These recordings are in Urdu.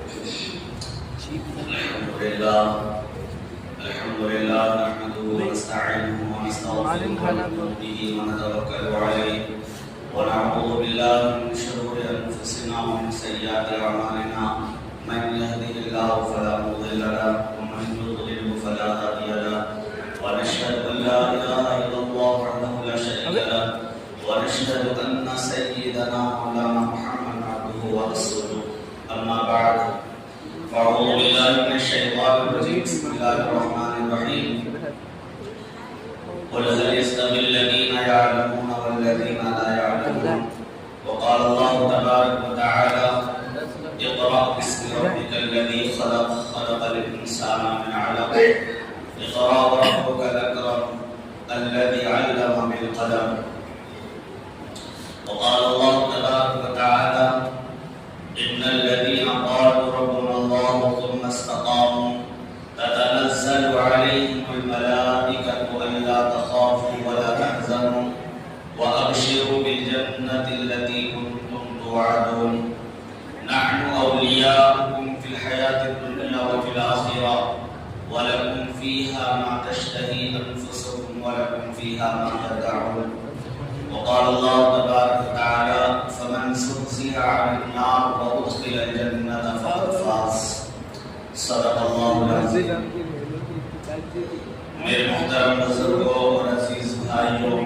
الحمد لله نحمده ونستعينه ونستغفره به ونتوكل عليه ونعوذ بالله من شرور انفسنا ومن سيئات اعمالنا من يهده الله فلا مضل له ومن يضلل فلا هادي له ونشهد ان لا اله الا الله وحده لا شريك له ونشهد ان سيدنا مولانا محمد عبده ورسوله اما بعد فأعوذ بالله من الشيطان الرجيم بسم الله الرحمن الرحيم قل هل يستوي الذين يعلمون والذين لا يعلمون وقال الله تبارك وتعالى اقرأ باسم ربك الذي خلق خلق الإنسان من علق اقرأ وربك الأكرم الذي علم بالقلم وقال الله تبارك وتعالى إن الذين قالوا ربنا الله ثم استقاموا تتنزل عليهم الملائكة ألا تخافوا ولا تحزنوا وأبشروا بالجنة التي كنتم توعدون نحن أولياؤكم في الحياة الدنيا وفي الآخرة ولكم فيها ما تشتهي أنفسكم ولكم فيها ما تدعون وقال الله تبارك وتعالى فمن زحزح عن النار وأدخل الجنة فقد فاز صدق الله العظيم. میرے محترم بزرگوں اور عزیز بھائیوں،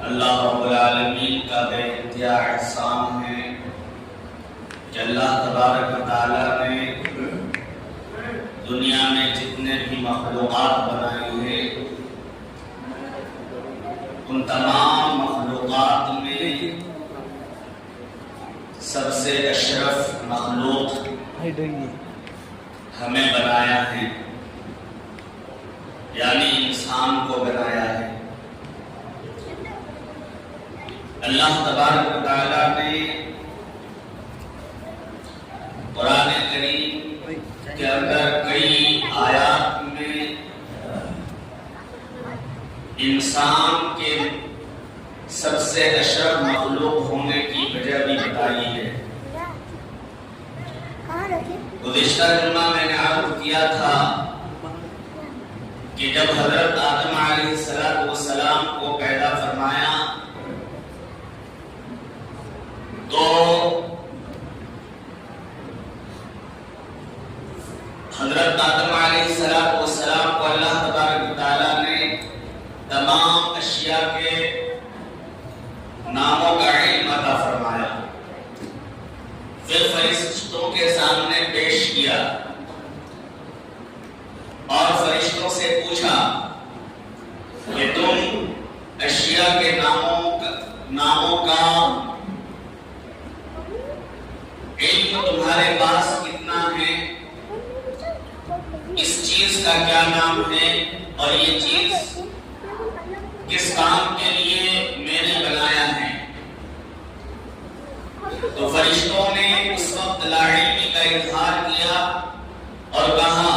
اللہ رب العالمین کا بے انتہا احسان ہے کہ اللہ تبارک و تعالیٰ نے دنیا میں جتنے بھی مخلوقات بنائی ہیں ان تمام مخلوقات میں سب سے اشرف مخلوق ہمیں بنایا ہے، یعنی انسان کو بنایا ہے۔ اللہ تبارک و تعالیٰ نے قرآن کریم کے اندر کئی آیات میں انسان کے سب سے اشرف مخلوق ہونے کی وجہ بھی بتائی ہے۔ گزشتہ جمعہ میں نے عرض کیا تھا کہ جب حضرت آدم علیہ السلام کو پیدا فرمایا تو حضرت آدم علیہ السلام کو اللہ تبارک و تعالیٰ نے تمام اشیاء کے ناموں کا علم عطا فرمایا، پھر فرشتوں کے سامنے پیش کیا اور فرشتوں سے پوچھا کہ تم اشیاء کے ناموں کا علم تمہارے پاس کتنا ہے، اس چیز کا کیا نام ہے اور یہ چیز کس کام کے لیے میں نے بنایا ہے؟ تو فرشتوں نے اس وقت لا علمی کا اظہار کیا اور کہا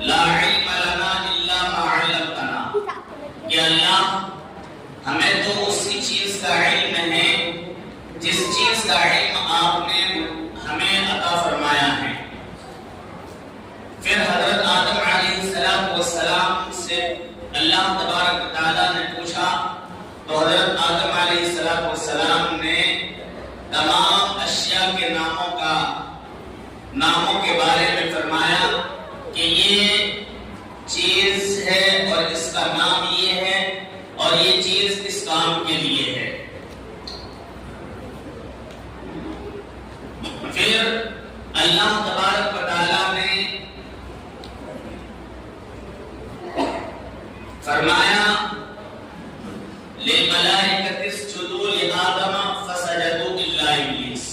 لا علم لنا الا ما علمتنا، کہ اللہ ہمیں تو اسی چیز کا علم ہے جس چیز کا علم آپ نے ہمیں عطا فرمایا ہے۔ پھر حضرت آدم علیہ السلام سے اللہ تبارک و تعالیٰ نے پوچھا تو حضرت آدم علیہ السلام نے تمام اشیاء کے ناموں کے بارے میں فرمایا کہ یہ چیز ہے اور اس کا نام یہ ہے اور یہ چیز اس کام کے لیے ہے۔ پھر اللہ تبارک و تعالیٰ نے فرمایا للملائکۃ اسجدوا لآدم فسجدوا الا ابلیس۔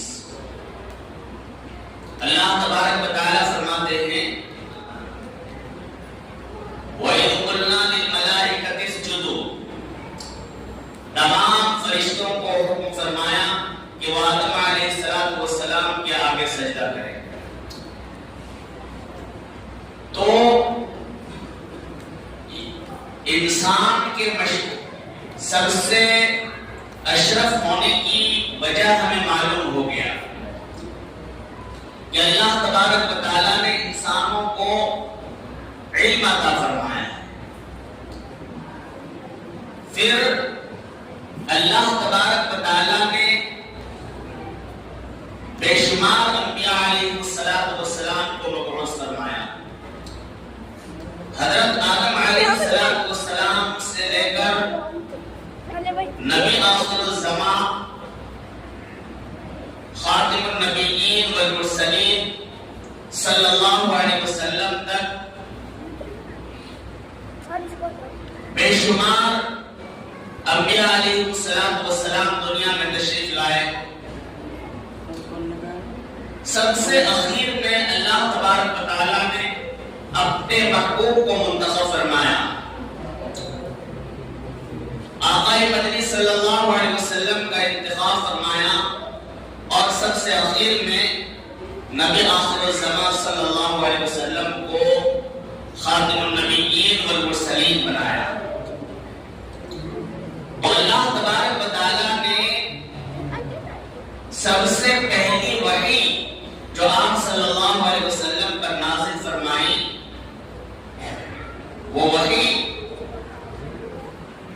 اللہ تبارک و تعالیٰ فرماتے ہیں وَإِذْ قُلْنَا لِلْمَلَائِكَةِ اسْجُدُوا، تمام فرشتوں کو حکم فرمایا کہ وہ آدم علیہ السلام کے آگے سجدہ کریں۔ تو انسان کے سب سے اشرف ہونے کی وجہ ہمیں معلوم ہو گیا کہ اللہ تبارک و تعالیٰ نے انسانوں کو علم عطا فرمایا ہے. پھر اللہ تبارک و تعالیٰ نے بے شمار انبیاء علیہ السلام کو مبعوث فرمایا. حضرت آدم علیہ السلام سے لے کر نبی آخر الزمان خاتم النبیین والمرسلین صلی اللہ علیہ وسلم تک بے شمار انبیاء علیہ السلام دنیا میں تشریف لائے. سب سے اخیر میں اللہ تبارک و تعالیٰ نے اپنے محبوب کو منتخب فرمایا. آقا مدنی صلی اللہ علیہ وسلم کا انتخاب فرمایا اور سب سے اخیر میں نبی آخر الزمان صلی اللہ علیہ وسلم کو خاتم النبیین والمرسلین بنایا. اللہ تبارک و تعالیٰ نے سب سے پہلی وحی جو آپ صلی اللہ علیہ وسلم پر نازل فرمائی وہ وحی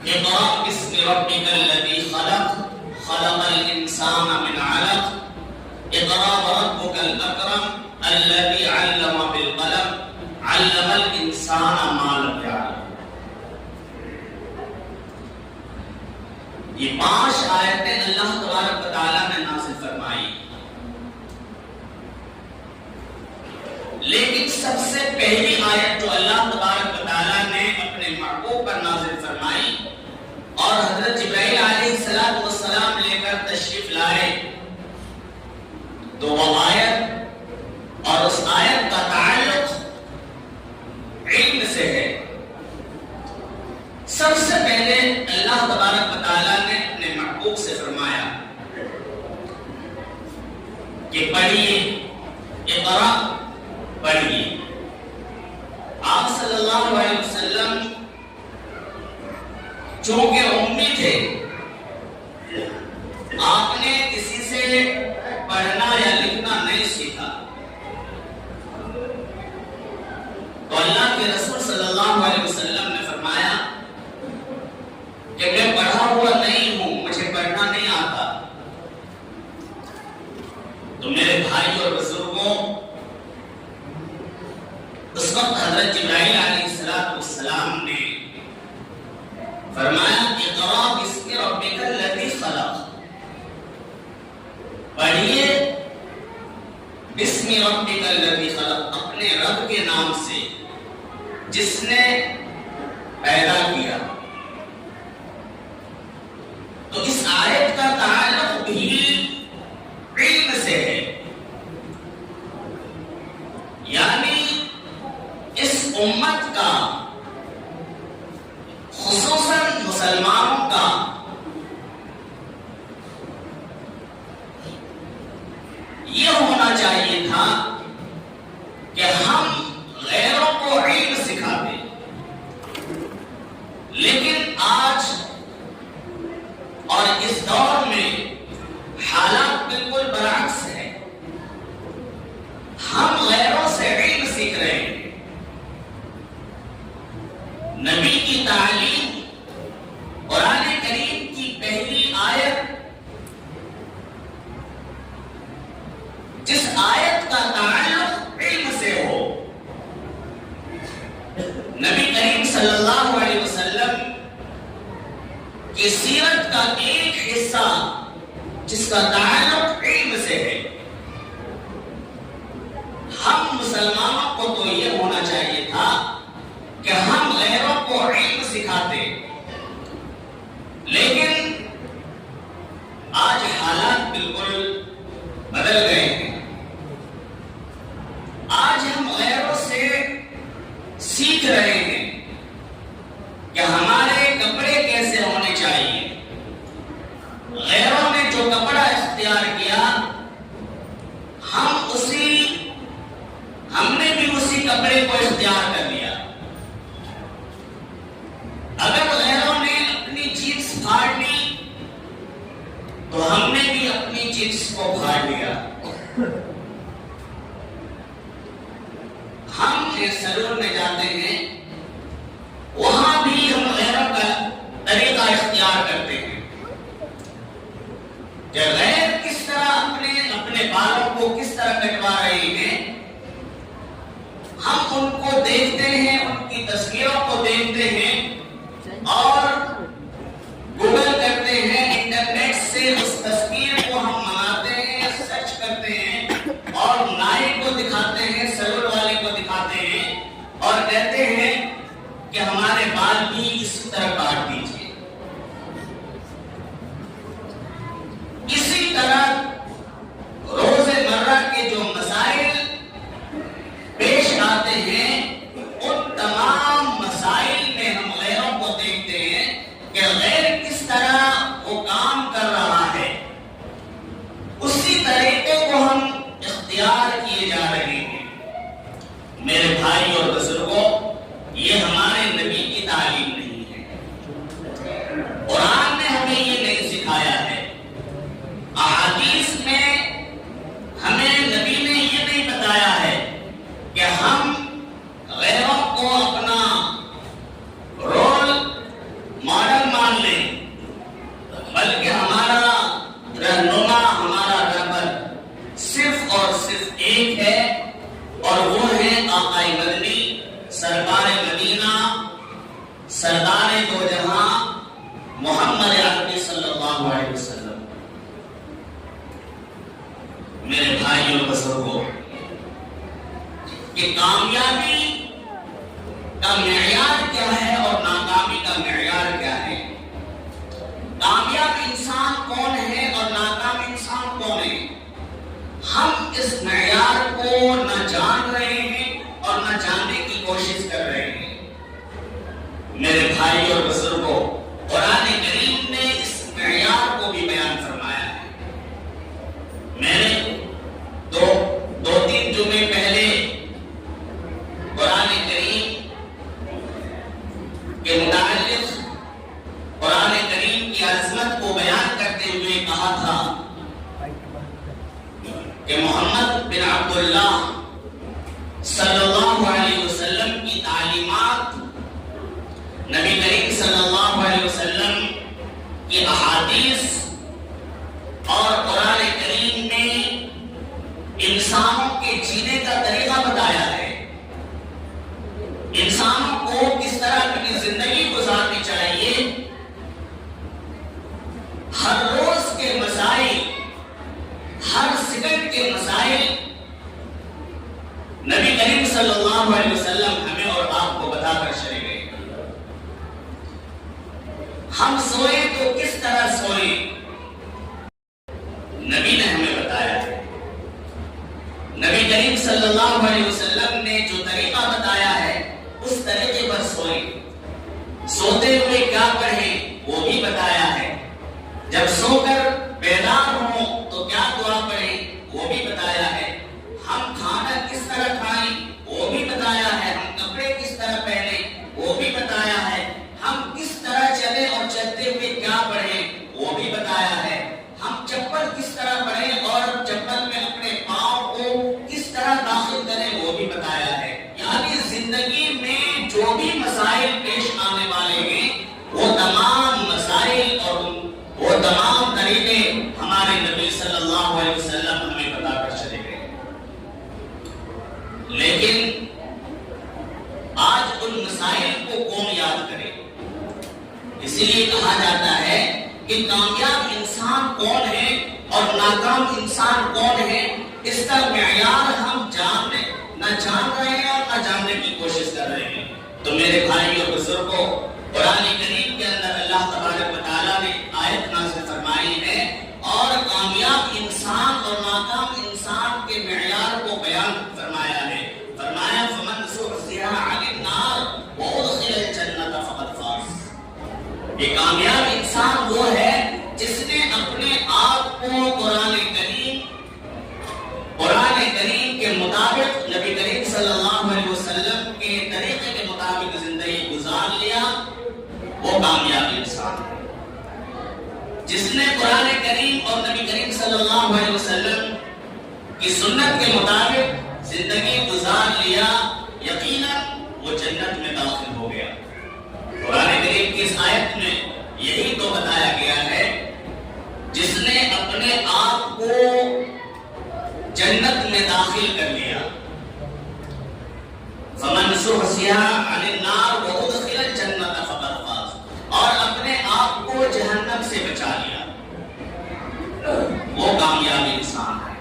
اقرأ باسم ربک الذی خلق خلق الانسان من علق اقرأ وربک الاکرم الذی علم بالقلم علم الانسان ما لم یعلم. یہ 5 آیتیں اللہ تبارک و تعالیٰ نے نازل فرمائی. لیکن سب سے پہلی آیت جو اللہ تبارک و تعالیٰ نے اپنے محبوب پر نازل فرمائی اور حضرت جبرائیل علیہ السلام لے کر تشریف لائے تو وہ آیت اور اس آیت کا تعلق علم سے ہے. سب سے پہلے اللہ تبارک و تعالیٰ نے اپنے محبوب سے فرمایا کہ پڑھیے اقرأ پڑھیے. آپ صلی اللہ علیہ وسلم چونکہ امی تھے آپ نے کسی سے پڑھنا یا لکھنا نہیں سیکھا تو اللہ کے رسول صلی اللہ علیہ وسلم نے فرمایا کہ میں پڑھا ہوا نہیں ہوں مجھے پڑھنا نہیں آتا. تو میرے بھائی اور بزرگوں اس وقت حضرت جبرائیل علیہ السلام نے فرمایا اقرأ باسم ربک الذی خلق پڑھیے باسم ربک الذی خلق اپنے رب کے نام سے جس نے پیدا کیا. تو اس آیت کا تعلق بھی علم سے ہے. یعنی اس امت کا خصوصاً مسلمانوں کا یہ ہونا چاہیے تھا کہ ہم غیروں کو علم سکھاتے. لیکن آج اور اس دور میں حالات بالکل برعکس ہے. ہم غیروں سے علم سیکھ رہے ہیں. نبی کی تعلیم قرآن کریم کی پہلی آیت جس آیت کا تعلق علم سے ہو نبی کریم صلی اللہ علیہ وسلم کی سیرت کا ایک حصہ جس کا تعلق علم سے ہے. ہم مسلمانوں کو تو یہ ہونا چاہیے تھا کہ ہم غیروں کو علم سکھاتے. لیکن آج حالات بالکل بدل گئے ہیں. آج ہم غیروں سے سیکھ رہے ہیں کہ ہمارے کپڑے کیسے ہونے چاہیے. غیروں نے جو کپڑا اختیار کیا ہم نے بھی اسی کپڑے کو اختیار کر لیا. چیز کو پھاڑ دیا. ہم سلون میں جاتے ہیں، وہاں بھی ہم غیروں کا طریقہ اختیار کرتے ہیں کہ غیر کس طرح اپنے بالوں کو کس طرح کٹوا رہے ہیں، ہم ان کو دیکھتے ہیں، ان کی تصویروں کو دیکھتے ہیں اور گوگل کرتے ہیں، انٹرنیٹ سے اس تصویر کو ہم منگاتے ہیں، سرچ کرتے ہیں اور نائی کو دکھاتے ہیں، سلون والے کو دکھاتے ہیں اور کہتے ہیں کہ ہمارے بال بھی اسی طرح کاٹ دیجیے. اسی طرح روزمرہ کے جو مسائل پیش آتے ہیں، ان تمام مسائل میں ہم غیروں کو دیکھتے ہیں کہ غیر کس طرح وہ کام کر رہا ہے، اسی طریقے کو ہم اختیار کیے جا رہے ہیں. میرے بھائی اور بزرگوں، یہ ہمارے نبی کی تعلیم نہیں ہے. قرآن نے ہمیں یہ نہیں سکھایا ہے. احادیث میں ہمیں نبی نے یہ نہیں بتایا ہے کہ ہم غیروں کو اپنا رول ماڈل مان لیں، بلکہ ہمارا رہنما، ہمارا رہبر صرف اور صرف ایک ہے، اور وہ ہے آقا مدنی، سرکار مدینہ، سردار دو جہاں، محمد عربی صلی اللہ علیہ وسلم. میرے بھائی اور بزرگوں، کہ کامیابی کا معیار کیا ہے اور ناکامی کا معیار کیا ہے، کامیاب انسان کون ہے اور ناکام انسان کون ہے، ہم اس معیار کو نہ جان رہے ہیں اور نہ جاننے کی کوشش کر رہے ہیں. میرے بھائی اور بزرگوں، قرآن کریم نے اس معیار کو بھی بیان فرمایا ہے. میں نے دو تین جمعے پہلے قرآن کریم کے متعلق قرآن کریم کی عظمت کو بیان کرتے ہوئے کہا تھا کہ محمد بن عبداللہ صلی اللہ علیہ وسلم کی تعلیمات، نبی کریم صلی اللہ علیہ وسلم کی احادیث اور قرآن کریم نے انسانوں کے جینے کا طریقہ بتایا ہے. انسانوں کو کس طرح اپنی زندگی گزارنی چاہیے، ہر روز کے مسائل، ہر سیکنڈ کے مسائل نبی کریم صلی اللہ علیہ وسلم ہمیں اور آپ کو بتا کر چلے گئے. ہم سوئیں تو کس طرح سوئیں، نبی نے ہمیں بتایا ہے. نبی کریم صلی اللہ علیہ وسلم نے جو طریقہ بتایا ہے اس طریقے پر سوئیں. سوتے ہوئے کیا پڑھیں وہ بھی بتایا ہے. جب سو کر بیدار ہوں تو کیا دعا پڑھیں وہ بھی بتایا ہے. ہم کھانا کس طرح کھائیں وہ بھی بتایا ہے. ہم کپڑے کس طرح پہنیں وہ بھی بتایا ہے. ہم کس طرح چلیں اور چلتے ہوئے کیا پڑھیں وہ بھی بتایا ہے. ہم چپل کس طرح پڑھیں اور چپل میں اپنے پاؤں کو کس طرح داخل کریں وہ بھی بتایا ہے. یعنی زندگی میں جو بھی مسائل پیش آنے والے ہیں وہ تمام مسائل اور وہ تمام طریقے ہمارے نبی صلی اللہ علیہ وسلم ہمیں بتا کر چلے گئے. لیکن آج ان مسائل کو کون یاد کرے؟ اسی لیے کہا جاتا ہے کہ کامیاب انسان کون ہے اور ناکام انسان کون ہے، اس کا معیار ہم نہ جان رہے ہیں اور نہ جاننے کی کوشش کر رہے ہیں. تو میرے بھائی اور بزرگوں، قرآن کریم کے اندر اللہ تبارک و تعالیٰ نے آیت نازل فرمائی ہے اور کامیاب انسان اور ناکام انسان کے معیار کو بیان فرمایا ہے. فرمایا فمن زحزح عن النار وادخل الجنة فقد فاز. یہ کامیاب انسان وہ ہے جس نے اپنے آپ کو قرآن کریم کے مطابق، نبی کریم صلی اللہ علیہ وسلم کے طریقے کے مطابق زندگی گزار لیا، وہ کامیاب انسان ہے. جس نے قرآن کریم اور نبی کریم صلی اللہ علیہ وسلم کی سنت کے مطابق زندگی گزار لیا، یقیناً وہ جنت میں داخل ہو گیا۔ قرآن کریم کی اس آیت میں یہی تو بتایا گیا ہے، جس نے اپنے آپ کو جنت میں داخل کر لیا، فمن زحزح عن النار وادخل الجنة فقد فاز، اور اپنے آپ کو جہنم سے بچا لیا، وہ کامیاب انسان ہے۔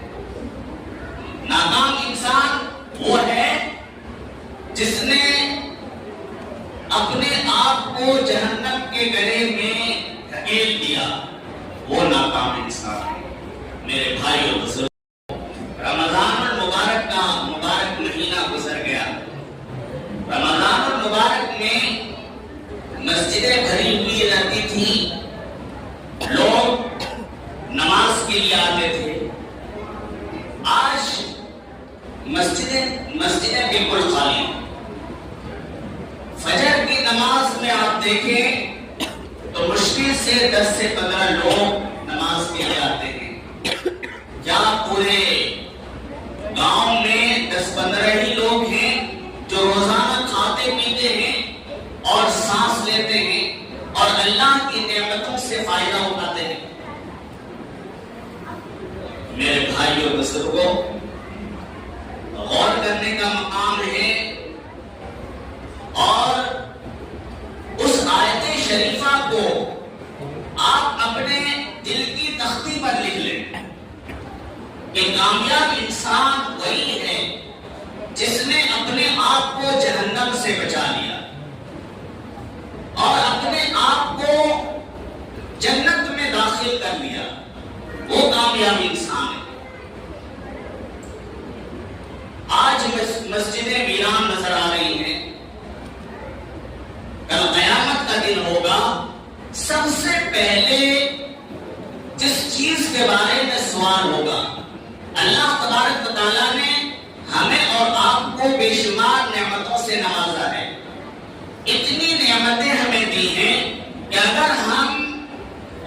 ناکام انسان وہ ہے جس نے اپنے آپ کو جہنم کے گڑھے میں دھکیل دیا، وہ ناکام انسان ہے۔ میرے بھائیو بزرگوں، رمضان المبارک کا مبارک مہینہ گزر گیا۔ رمضان المبارک میں مسجدیں بھری ہوئی رہتی تھی، لوگ نماز کے لیے آتے تھے۔ آج مسجدیں بالکل خالی ہیں۔ فجر کی نماز میں آپ دیکھیں تو مشکل سے 10 سے 15 لوگ نماز کے لیے آتے ہیں۔ کیا پورے گاؤں میں 10-15 ہی لوگ ہیں جو روزانہ کھاتے پیتے ہیں اور سانس لیتے ہیں اور اللہ کی نعمتوں سے فائدہ اٹھاتے ہیں؟ میرے بھائیوں بزرگوں، غور کرنے کا مقام ہے، اور اس آیت شریفہ کو آپ اپنے دل کی تختی پر لکھ لیں کہ کامیاب انسان وہی ہے جس نے اپنے آپ کو جہنم سے بچا لیا اور اپنے آپ کو جنت میں داخل کر لیا، وہ کامیاب انسان ہے۔ آج مسجدیں ویران نظر آ رہی ہیں، کل قیامت کا دن ہوگا، سب سے پہلے جس چیز کے بارے میں سوال ہوگا، اللہ تبارک و تعالیٰ نے ہمیں اور آپ کو بے شمار نعمتوں سے نوازا ہے، اتنی نعمتیں ہمیں دی ہیں کہ اگر ہم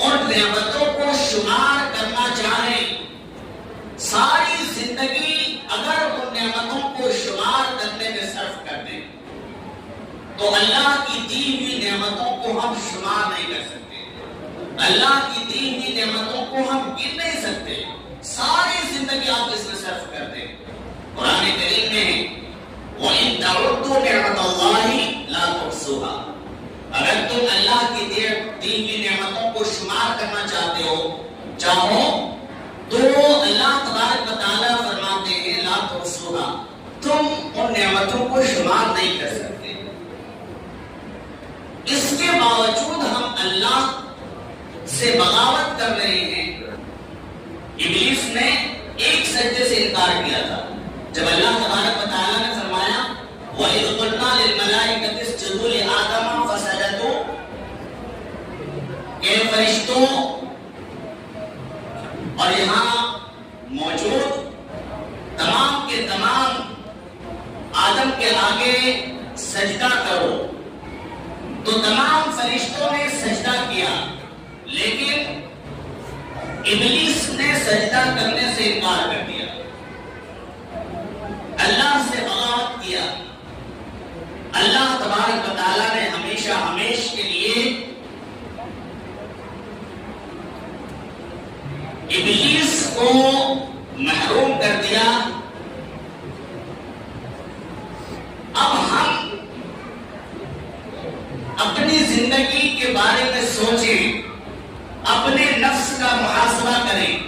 ان نعمتوں کو شمار کرنا چاہیں، ساری زندگی اگر ان نعمتوں کو شمار کرنے میں صرف کر دیں تو اللہ کی دی ہوئی نعمتوں کو ہم شمار نہیں کر سکتے، اللہ کی دی ہوئی نعمتوں کو ہم گن نہیں سکتے۔ ساری زندگی آپ اس میں صرف کر دیں۔ قرآن کریم میں وَإِن تَعُدُّوا نِعْمَتَ اللَّهِ لَا تُحْصُوهَا، اگر تم اللہ کی دی ہوئی نعمتوں کو شمار کرنا چاہو تو اللہ تبارک و تعالیٰ فرماتے ہیں لا تحصوها، تم ان نعمتوں کو شمار نہیں کر سکتے۔ اس کے باوجود ہم اللہ سے بغاوت کر رہے ہیں۔ ابلیس نے ایک سجدے سے انکار کیا تھا، جب اللہ تبارک و تعالیٰ نے فرمایا وَإِذْ قُلْنَا لِلْمَلَائِكَةِ اسْجُدُوا لِآدَمَ فَسَجَدُوا، کہ فرشتوں اور یہاں موجود تمام کے تمام آدم کے آگے سجدہ کرو، تو تمام فرشتوں نے سجدہ کیا، لیکن ابلیس نے سجدہ کرنے سے انکار کر دیا، اللہ سے بغاوت کیا۔ اللہ تبارک و تعالیٰ نے ہمیشہ ہمیش کے لیے ابلیس کو محروم کر دیا۔ اب ہم اپنی زندگی کے بارے میں سوچیں، اپنے نفس کا محاسبہ کریں،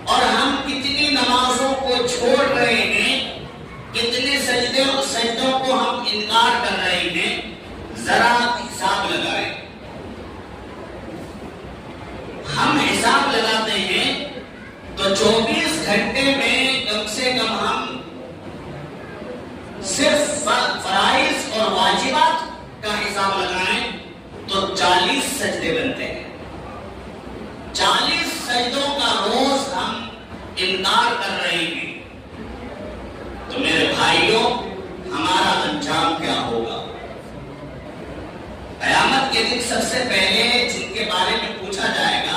اور ہم کتنی نمازوں کو چھوڑ رہے ہیں، کتنے سجدوں کو ہم انکار کر رہے ہیں، ذرا حساب لگائیں۔ ہم حساب لگاتے ہیں تو 24 گھنٹے میں کم سے کم ہم صرف فرائض اور واجبات کا حساب لگائیں تو 40 سجدے بنتے ہیں۔ 40 سجدوں کا روز ہم انکار کر رہے ہیں، تو میرے بھائیوں ہمارا انجام کیا ہوگا؟ قیامت کے دن سب سے پہلے جن کے بارے میں پوچھا جائے گا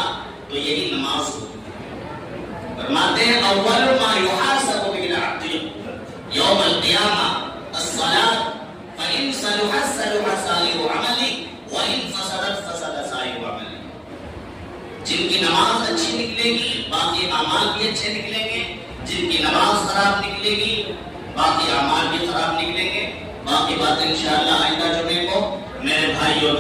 اول ما يحاسب به العبد يوم القيامة الصلاة فإن صلحت صلح سائر عمله وإن فسدت فسد سائر عمله. جن کی نماز اچھی نکلے گی باقی اعمال بھی اچھے نکلیں گے، جن کی نماز خراب نکلے گی باقی اعمال بھی خراب نکلیں گے. باقی بات انشاءاللہ آئندہ جمعے کو میرے بھائیوں